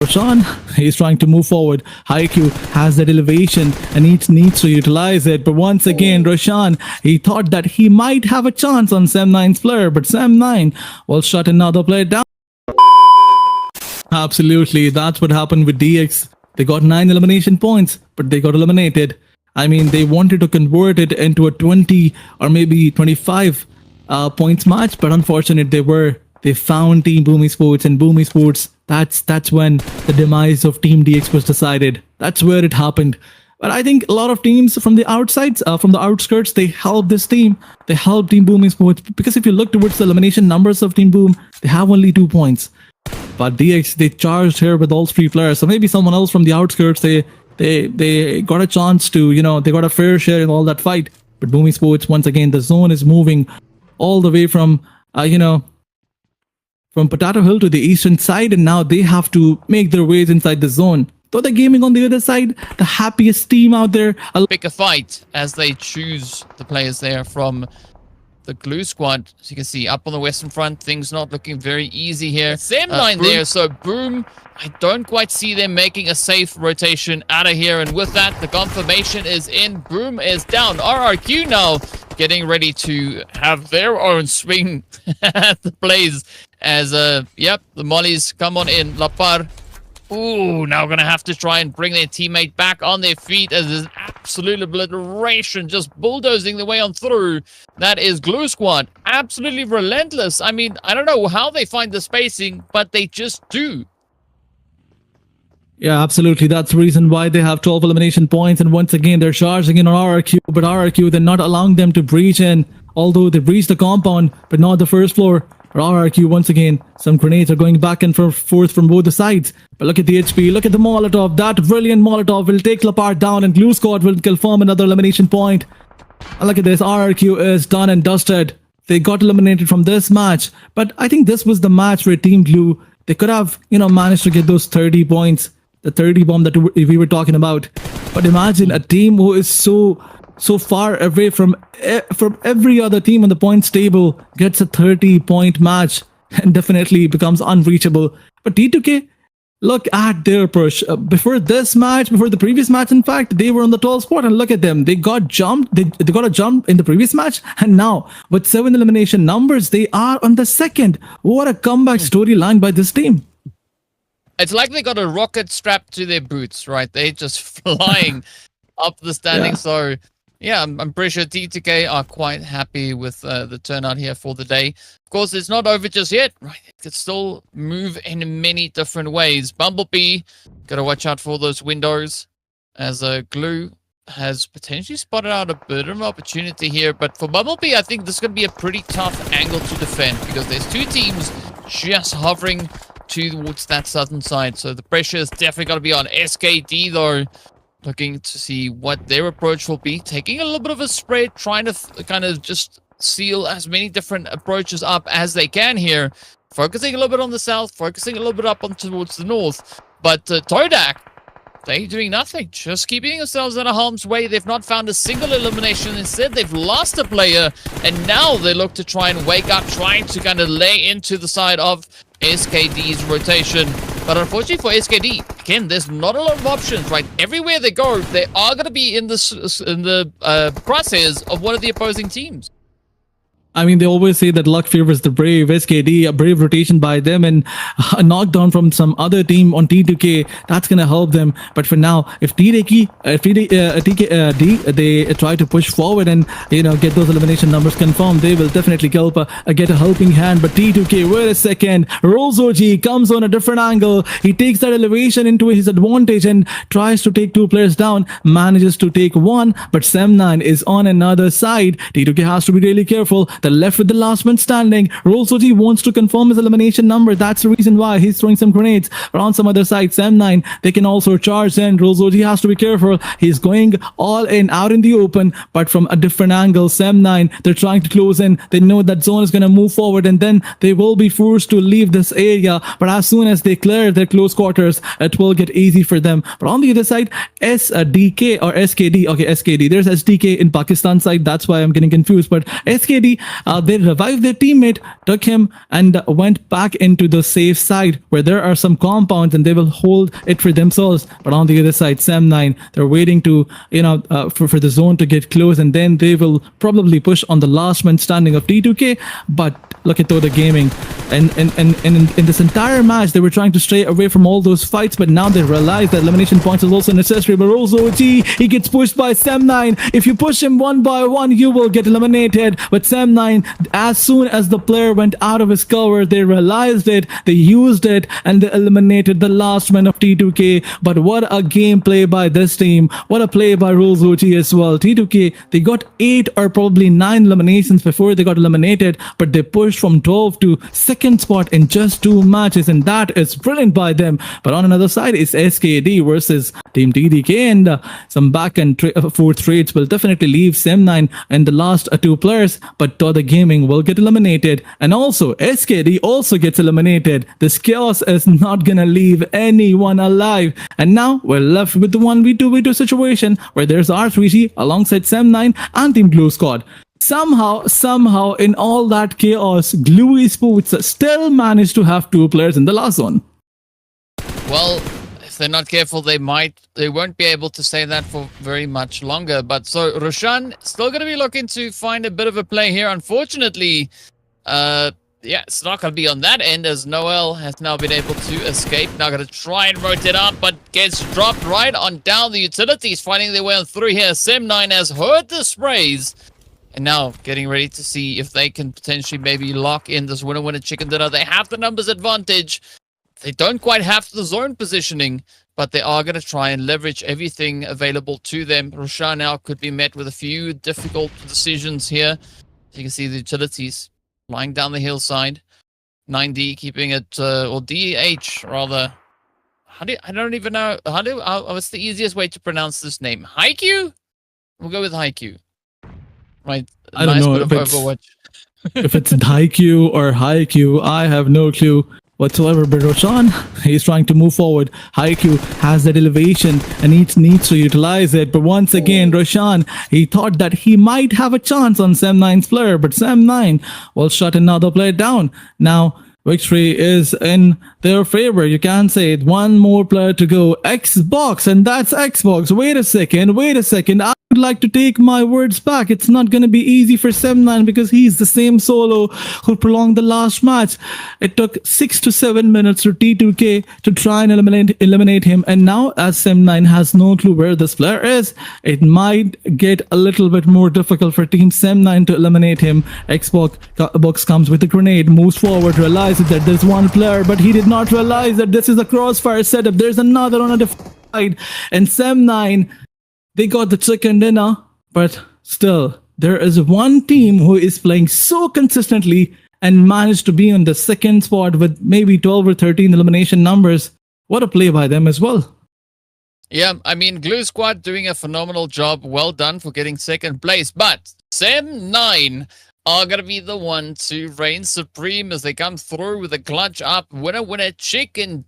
Roshan, he's trying to move forward. Haiku has that elevation and needs to utilize it. But once again, Roshan, he thought that he might have a chance on SEM9's player, but SEM9 will shut another player down. Absolutely, that's what happened with DX. They got 9 elimination points, but they got eliminated. I mean, they wanted to convert it into a 20 or maybe 25 points match, but unfortunately they found Team Boomy Sports, and Boomy Sports, that's when the demise of Team DX was decided. That's where it happened. But I think a lot of teams from the outsides, from the outskirts, they help this team. They help Team Boomy Sports, because if you look towards the elimination numbers of Team Boom, they have only 2 points. But DX, they charged here with all 3 players. So maybe someone else from the outskirts, they got a chance to, they got a fair share in all that fight. But Boomy Sports, once again, the zone is moving all the way from, from Potato Hill to the eastern side, and now they have to make their ways inside the zone. Though they're gaming on the other side, the happiest team out there. Pick a fight as they choose the players there from the Glue Squad. As you can see, up on the western front, things not looking very easy here. SEM9 there, so Boom, I don't quite see them making a safe rotation out of here. And with that, the confirmation is in. Boom is down. RRQ now getting ready to have their own swing at the plays as, yep, the mollies come on in. Lapar. Ooh, now going to have to try and bring their teammate back on their feet as there's absolute obliteration, just bulldozing the way on through. That is Glue Squad. Absolutely relentless. I mean, I don't know how they find the spacing, but they just do. Yeah, absolutely. That's the reason why they have 12 elimination points. And once again, they're charging in on RRQ, but RRQ, they're not allowing them to breach in. Although they breached the compound, but not the first floor. RRQ, once again, some grenades are going back and forth from both the sides. But look at the HP, look at the Molotov. That brilliant Molotov will take Lapart down, and Glue Squad will confirm another elimination point. And look at this, RRQ is done and dusted. They got eliminated from this match. But I think this was the match where Team Glue, they could have, managed to get those 30 points. The 30 bomb that we were talking about. But imagine a team who is so far away from every other team on the points table gets a 30-point match and definitely becomes unreachable. But T2K, look at their push. Before this match, before the previous match, in fact, they were on the 12th spot, and look at them. They got jumped. They got a jump in the previous match, and now with 7 elimination numbers, they are on the 2nd. What a comeback storyline by this team. It's like they got a rocket strapped to their boots, right? They're just flying up the standing. Yeah. So, yeah, I'm pretty sure T2K are quite happy with the turnout here for the day. Of course, it's not over just yet, right? It could still move in many different ways. Bumblebee, got to watch out for those windows as Glue has potentially spotted out a bit of an opportunity here. But for Bumblebee, I think this is going to be a pretty tough angle to defend because there's 2 teams just hovering towards that southern side. So the pressure is definitely going to be on SKD, though. Looking to see what their approach will be. Taking a little bit of a spread, trying to kind of just seal as many different approaches up as they can here. Focusing a little bit on the south, focusing a little bit up on towards the north. But Todak, they're doing nothing. Just keeping themselves out of harm's way. They've not found a single elimination. Instead, they've lost a player. And now they look to try and wake up, trying to kind of lay into the side of SKD's rotation. But unfortunately for SKD, again, there's not a lot of options, right? Everywhere they go, they are going to be in the crosshairs of one of the opposing teams. I mean, they always say that luck favors the brave. SKD, a brave rotation by them, and a knockdown from some other team on T2K, that's going to help them. But for now, if TKD, they try to push forward and, get those elimination numbers confirmed, they will definitely get a helping hand. But T2K, wait a second. Rozoji comes on a different angle. He takes that elevation into his advantage and tries to take 2 players down, manages to take 1, but SEM9 is on another side. T2K has to be really careful. They're left with the last man standing. Rolsoji wants to confirm his elimination number. That's the reason why he's throwing some grenades. But on some other side, SEM9, they can also charge in. Rolsoji has to be careful. He's going all in, out in the open, but from a different angle. SEM9, they're trying to close in. They know that zone is going to move forward, and then they will be forced to leave this area. But as soon as they clear their close quarters, it will get easy for them. But on the other side, SDK or SKD. Okay, SKD. There's SDK in Pakistan side. That's why I'm getting confused. But SKD, they revived their teammate, took him, and went back into the safe side where there are some compounds and they will hold it for themselves. But on the other side, SEM9, they're waiting to, for the zone to get close, and then they will probably push on the last man standing of T2K. But look at Toda Gaming. And in this entire match, they were trying to stray away from all those fights, but now they realize that elimination points is also necessary. But also, he gets pushed by SEM9. If you push him one by one, you will get eliminated. But SEM9, as soon as the player went out of his cover, they realized it, they used it, and they eliminated the last man of T2K. But what a gameplay by this team. What a play by Rules-OG as well. T2K, they got 8 or probably 9 eliminations before they got eliminated, but they pushed from 12 to second spot in just 2 matches, and that is brilliant by them. But on another side is SKD versus Team TDK, and some back and forth trades will definitely leave SEM9 and the last 2 players, but Toda Gaming will get eliminated, and also SKD also gets eliminated. This chaos is not gonna leave anyone alive, and now we're left with the 1v2v2 situation where there's R3G alongside SEM9 and Team Blue Squad. Somehow, in all that chaos, Glue Esports still managed to have 2 players in the last zone. Well, if they're not careful, they won't be able to say that for very much longer. But so Roshan still going to be looking to find a bit of a play here. Unfortunately, it's not going to be on that end, as Noel has now been able to escape. Now going to try and rotate up, but gets dropped right on down. The utilities finding their way on through here. SEM9 has heard the sprays, and now getting ready to see if they can potentially maybe lock in this winner chicken dinner. They have the numbers advantage. They don't quite have the zone positioning, but they are going to try and leverage everything available to them. Roshan now could be met with a few difficult decisions here. You can see the utilities lying down the hillside. 9D keeping it, or DH rather. I don't even know. What's the easiest way to pronounce this name? Haikyuu? We'll go with Haikyuu. Right. I don't know if it's Haikyuu or Haikyuu. I have no clue whatsoever. But Roshan, he's trying to move forward. Haikyuu has that elevation and he needs to utilize it. But once again, Roshan, he thought that he might have a chance on SEM9's player, but SEM9 will shut another player down. Now, victory is in their favor. You can say it. 1 more player to go. Xbox, and that's Xbox. Wait a second. I would like to take my words back. It's not going to be easy for SEM9 because he's the same solo who prolonged the last match. It took 6 to 7 minutes for T2K to try and eliminate him. And now, as SEM9 has no clue where this player is, it might get a little bit more difficult for Team SEM9 to eliminate him. Xbox comes with a grenade, moves forward, realizes that there's 1 player, but he did not realize that this is a crossfire setup. There's another on a different side. And SEM9, they got the chicken dinner, but still, there is 1 team who is playing so consistently and managed to be on the second spot with maybe 12 or 13 elimination numbers. What a play by them as well. Yeah, I mean, Glue Squad doing a phenomenal job. Well done for getting second place. But SEM9 are going to be the one to reign supreme as they come through with a clutch up winner chicken